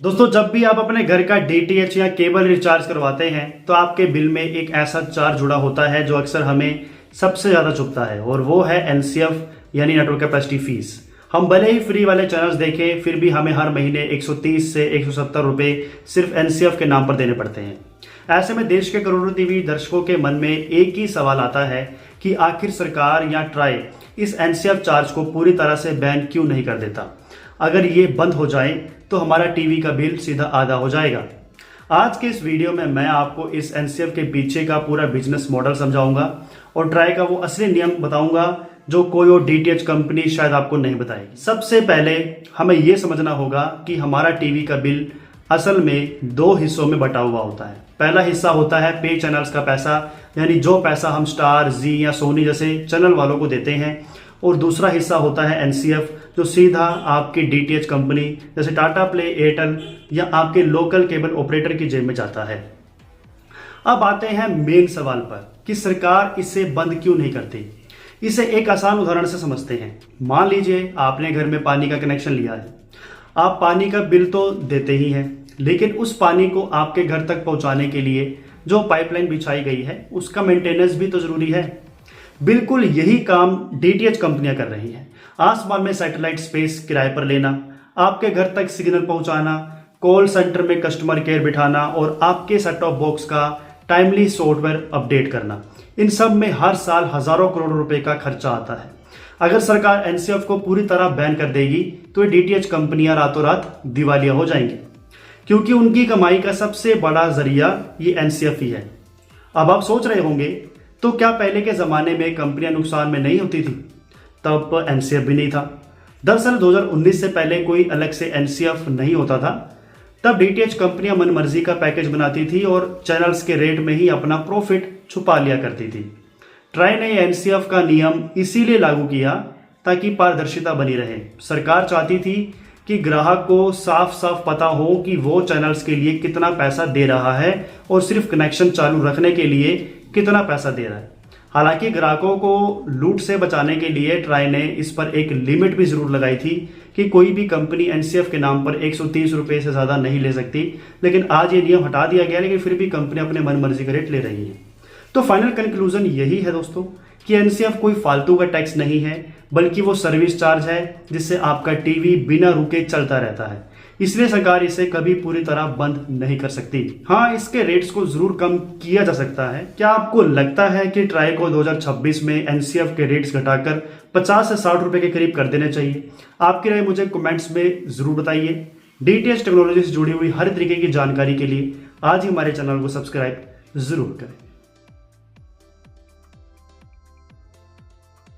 दोस्तों, जब भी आप अपने घर का डीटीएच या केबल रिचार्ज करवाते हैं तो आपके बिल में एक ऐसा चार्ज जुड़ा होता है जो अक्सर हमें सबसे ज्यादा चुभता है, और वो है एनसीएफ यानी नेटवर्क कैपेसिटी फीस। हम भले ही फ्री वाले चैनल्स देखें, फिर भी हमें हर महीने 130 से 170 रुपए सिर्फ एनसीएफ के नाम पर देने पड़ते हैं। ऐसे में देश के करोड़ों टीवी दर्शकों के मन में एक ही सवाल आता है कि आखिर सरकार या ट्राई इस एनसीएफ चार्ज को पूरी तरह से बैन क्यों नहीं कर देता। अगर ये बंद हो जाए तो हमारा टीवी का बिल सीधा आधा हो जाएगा। आज के इस वीडियो में मैं आपको इस एनसीएफ के पीछे का पूरा बिजनेस मॉडल समझाऊंगा और ट्राई का वो असली नियम बताऊंगा जो कोई और डीटीएच कंपनी शायद आपको नहीं बताएगी। सबसे पहले हमें यह समझना होगा कि हमारा टीवी का बिल असल में दो हिस्सों में बटा हुआ होता है। पहला हिस्सा होता है पे चैनल्स का पैसा, यानी जो पैसा हम स्टार, जी या सोनी जैसे चैनल वालों को देते हैं, और दूसरा हिस्सा होता है एनसीएफ जो सीधा आपकी डीटीएच कंपनी जैसे टाटा प्ले, एयरटेल या आपके लोकल केबल ऑपरेटर की जेब में जाता है। अब आते हैं मेन सवाल पर कि सरकार इसे बंद क्यों नहीं करती। इसे एक आसान उदाहरण से समझते हैं। मान लीजिए आपने घर में पानी का कनेक्शन लिया है। आप पानी का बिल तो देते ही हैं, लेकिन उस पानी को आपके घर तक पहुंचाने के लिए जो पाइपलाइन बिछाई गई है उसका मेंटेनेंस भी तो जरूरी है। बिल्कुल यही काम डीटीएच कंपनियां कर रही हैं। आसमान में सैटेलाइट स्पेस किराए पर लेना, आपके घर तक सिग्नल पहुंचाना, कॉल सेंटर में कस्टमर केयर बिठाना और आपके सेट टॉप बॉक्स का टाइमली सॉफ्टवेयर अपडेट करना, इन सब में हर साल हजारों करोड़ रुपए का खर्चा आता है। अगर सरकार एनसीएफ को पूरी तरह बैन कर देगी तो ये डीटीएच कंपनियां रातों रात दिवालिया हो जाएंगी, क्योंकि उनकी कमाई का सबसे बड़ा जरिया ये एनसीएफ ही है। अब आप सोच रहे होंगे, तो क्या पहले के जमाने में कंपनियां नुकसान में नहीं होती थी? तब एनसीएफ भी नहीं था। दरअसल 2019 से पहले कोई अलग से एनसीएफ नहीं होता था। तब डीटीएच कंपनियां मनमर्जी का पैकेज बनाती थी और चैनल्स के रेट में ही अपना प्रॉफिट छुपा लिया करती थी। ट्राई ने एनसीएफ का नियम इसीलिए लागू किया ताकि पारदर्शिता बनी रहे। सरकार चाहती थी कि ग्राहक को साफ साफ पता हो कि वो चैनल्स के लिए कितना पैसा दे रहा है और सिर्फ कनेक्शन चालू रखने के लिए कितना पैसा दे रहा है। हालांकि ग्राहकों को लूट से बचाने के लिए ट्राई ने इस पर एक लिमिट भी जरूर लगाई थी कि कोई भी कंपनी एनसीएफ के नाम पर 130 रुपए से ज्यादा नहीं ले सकती, लेकिन आज ये नियम हटा दिया गया, लेकिन फिर भी कंपनी अपने मन मर्जी का रेट ले रही है। तो फाइनल कंक्लूजन यही है दोस्तों कि एनसीएफ कोई फालतू का टैक्स नहीं है, बल्कि वो सर्विस चार्ज है जिससे आपका टीवी बिना रुके चलता रहता है। इसलिए सरकार इसे कभी पूरी तरह बंद नहीं कर सकती। हाँ, इसके रेट्स को जरूर कम किया जा सकता है। क्या आपको लगता है कि ट्राई को 2026 में एनसीएफ के रेट्स घटाकर 50 से 60 रुपए के करीब कर देने चाहिए? आपकी राय मुझे कमेंट्स में जरूर बताइए। डीटीएच टेक्नोलॉजी से जुड़ी हुई हर तरीके की जानकारी के लिए आज ही हमारे चैनल को सब्सक्राइब जरूर करें।